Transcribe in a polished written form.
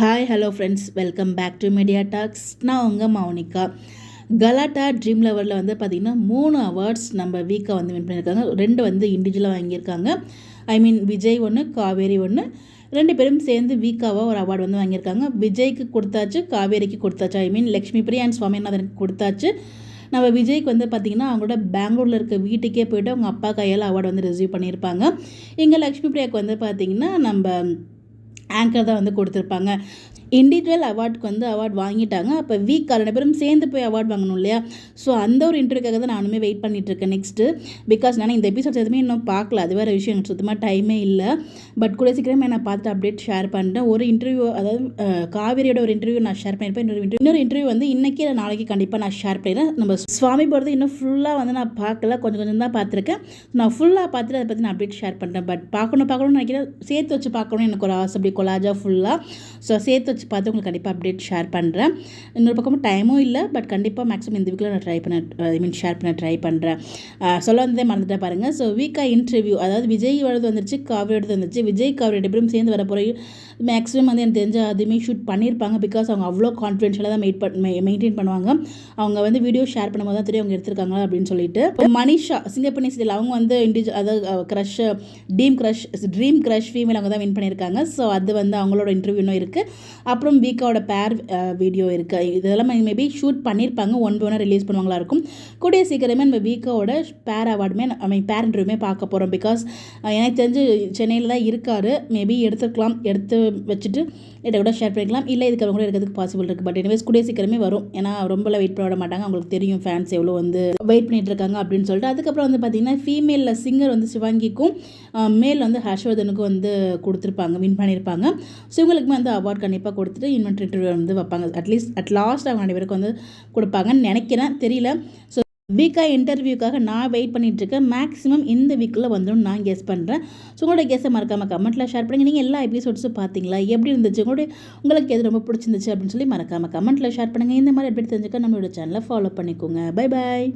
Hi hello friends, welcome back to media talks. நான் உங்கள் மௌனிகா. கலாட்டா ட்ரீம் லெவலில் வந்து பார்த்திங்கன்னா 3 அவார்ட்ஸ் நம்ம வீக்காக வந்து வின் பண்ணியிருக்காங்க. 2 வந்து இண்டிவிஜுவலாக வாங்கியிருக்காங்க. விஜய் ஒன்று, காவேரி ஒன்று. 2 பேரும் சேர்ந்து வீக்காவாக ஒரு அவார்டு வந்து வாங்கியிருக்காங்க. விஜய்க்கு கொடுத்தாச்சு, காவேரிக்கு கொடுத்தாச்சு. லக்ஷ்மி பிரியா அண்ட் சுவாமிநாதனுக்கு கொடுத்தாச்சு. நம்ம விஜய்க்கு வந்து பார்த்திங்கன்னா அவங்களோட பெங்களூரில் இருக்க வீட்டுக்கே போய்ட்டு அவங்க அப்பா கையால் அவார்டு வந்து ரிசீவ் பண்ணியிருப்பாங்க. இங்கே லக்ஷ்மி பிரியாவுக்கு வந்து பார்த்திங்கன்னா நம்ம ஆங்கர் தான் வந்து கொடுத்துருப்பாங்க. இண்டிவிஜுவல் அவார்டுக்கு வந்து அவார்டு வாங்கிட்டாங்க. அப்போ வீக் 2 பேரும் சேர்ந்து போய் அவார்டு வாங்கணும் இல்லையா? ஸோ அந்த ஒரு இன்டர்வியூக்காக தான் நானுமே வெயிட் பண்ணிகிட்ருக்கேன் நெக்ஸ்ட்டு. பிகாஸ் நான் இந்த எபிசோட்ஸ் எதுவுமே இன்னும் பார்க்கல. அது வேறு விஷயம், எனக்கு சுத்தமாக டைமே இல்லை. பட் கூட சீக்கிரமே நான் பார்த்துட்டு அப்டேட் ஷேர் பண்ணிட்டேன். ஒரு இன்டர்வியூ, அதாவது காவேரியோட ஒரு இன்டர்வியூ நான் ஷேர் பண்ணியிருப்பேன். இன்னொரு இன்டர்வியூ வந்து இன்றைக்கி நாளைக்கு கண்டிப்பாக நான் ஷேர் பண்ணிடுறேன். நம்ம சுவாமி போகிறது இன்னும் ஃபுல்லாக வந்து நான் பார்க்கல, கொஞ்சம் தான் பார்த்துருக்கேன். நான் ஃபுல்லாக பார்த்துட்டு அதை பற்றி நான் அப்டேட் ஷேர் பண்ணுறேன். பட் பார்க்கணும்னு நினைக்கிறேன். சேர்த்து வச்சு பார்க்கணும்னு எனக்கு ஒரு ஆசை, அப்படி கொலாஜாக ஃபுல்லாக. ஸோ சேர்த்து வச்சு பார்த்து உங்களுக்கு கண்டிப்பாக அப்டேட் ஷேர் பண்ணுறேன். இன்னொரு பக்கமும் டைமும் இல்லை, பட் கண்டிப்பாக மேக்ஸிமம் இந்த வீக்கில் நான் ஷேர் பண்ண ட்ரை பண்ணுறேன். சொல்ல வந்ததே மறந்துட்டேன் பாருங்கள். ஸோ வீக்காக இன்டர்வியூ, அதாவது விஜய் வரது வந்துருச்சு, காவேரி வந்துருச்சு. விஜய் காவேரி 2 பேரும் சேர்ந்து வர போகிற மேக்ஸிமம் வந்து எனக்கு தெரிஞ்ச அதுவுமே ஷூட் பண்ணியிருப்பாங்க. பிகாஸ் அவங்க அவ்வளோ கான்ஃபிடென்ஷியலாக தான் மெயின்டைன் பண்ணுவாங்க. அவங்க வந்து வீடியோ ஷேர் பண்ணும்போது தான் தெரியும் அவங்க எடுத்திருக்காங்களா அப்படின்னு சொல்லிட்டு. மனிஷா சிங்கப்பண்ணி சீரியல் அவங்க வந்து அதாவது ட்ரீம் க்ரஷ் ஃபீமேல் அவங்க தான் வின் பண்ணியிருக்காங்க. ஸோ அது வந்து அவங்களோட இன்டர்வியூ இன்னும் இருக்குது. அப்புறம் வீக்காவோட பேர் வீடியோ இருக்குது. இதெல்லாம் மேபி ஷூட் பண்ணியிருப்பாங்க. 1 ரிலீஸ் பண்ணுவாங்களா இருக்கும். கூடிய சீக்கிரமே நம்ம வீக்காவோட பேர் அவார்டுமே பேர் இன்டர்வியூமே பார்க்க போகிறோம். பிகாஸ் எனக்கு தெரிஞ்சு சென்னையில் தான் இருக்கார். மேபி எடுத்து வச்சுட்டு இதை கூட ஷேர் பண்ணிக்கலாம். இல்லை இதுக்கு அவங்க கூட இருக்கிறதுக்கு பாசிபிள் இருக்குது. பட் எனிவேஸ் கூடிய சீக்கிரமே வரும். ஏன்னா ரொம்பலாம் வெயிட் பண்ண விட மாட்டாங்க. அவங்களுக்கு தெரியும் ஃபேன்ஸ் எவ்வளோ வந்து வெயிட் பண்ணிட்டு இருக்காங்க அப்படின்னு சொல்லிட்டு. அதுக்கப்புறம் வந்து பார்த்திங்கன்னா ஃபீமேலில் சிங்கர் வந்து சிவாங்கிக்கும், மேல் வந்து ஹர்ஷ்வர்தனுக்கும் வந்து கொடுத்துருப்பாங்க, வின் பண்ணியிருப்பாங்க. ஸோ இவங்களுக்குமே வந்து அவார்ட் கண்டிப்பாக கொடுத்துட்டு இன்டர்வியூ வந்து வைப்பாங்க. அட் லாஸ்ட் அவங்க 2 பேருக்கு வந்து கொடுப்பாங்கன்னு நினைக்கிறேன், தெரியல. ஸோ வீக்காக இன்டர்வியூக்காக நான் வெயிட் பண்ணிகிட்ருக்கேன். மேக்ஸிமம் இந்த வீக்கில் வந்துடும் நான் கெஸ் பண்ணுறேன். ஸோ உங்களோட கெஸ்ஸை மறக்காமல் கமெண்ட்டில் ஷேர் பண்ணுங்கள். நீங்கள் எல்லா எபிசோட்ஸும் பார்த்தீங்களா, எப்படி இருந்துச்சு, உங்களுக்கு எது ரொம்ப பிடிச்சிருந்துச்சு அப்படின்னு சொல்லி மறக்காமல் கமெண்ட்டில் ஷேர் பண்ணுங்கள். இந்த மாதிரி எப்படி தெரிஞ்சுக்க நம்மளோட சேனலை ஃபாலோ பண்ணிக்கோங்க. Bye bye.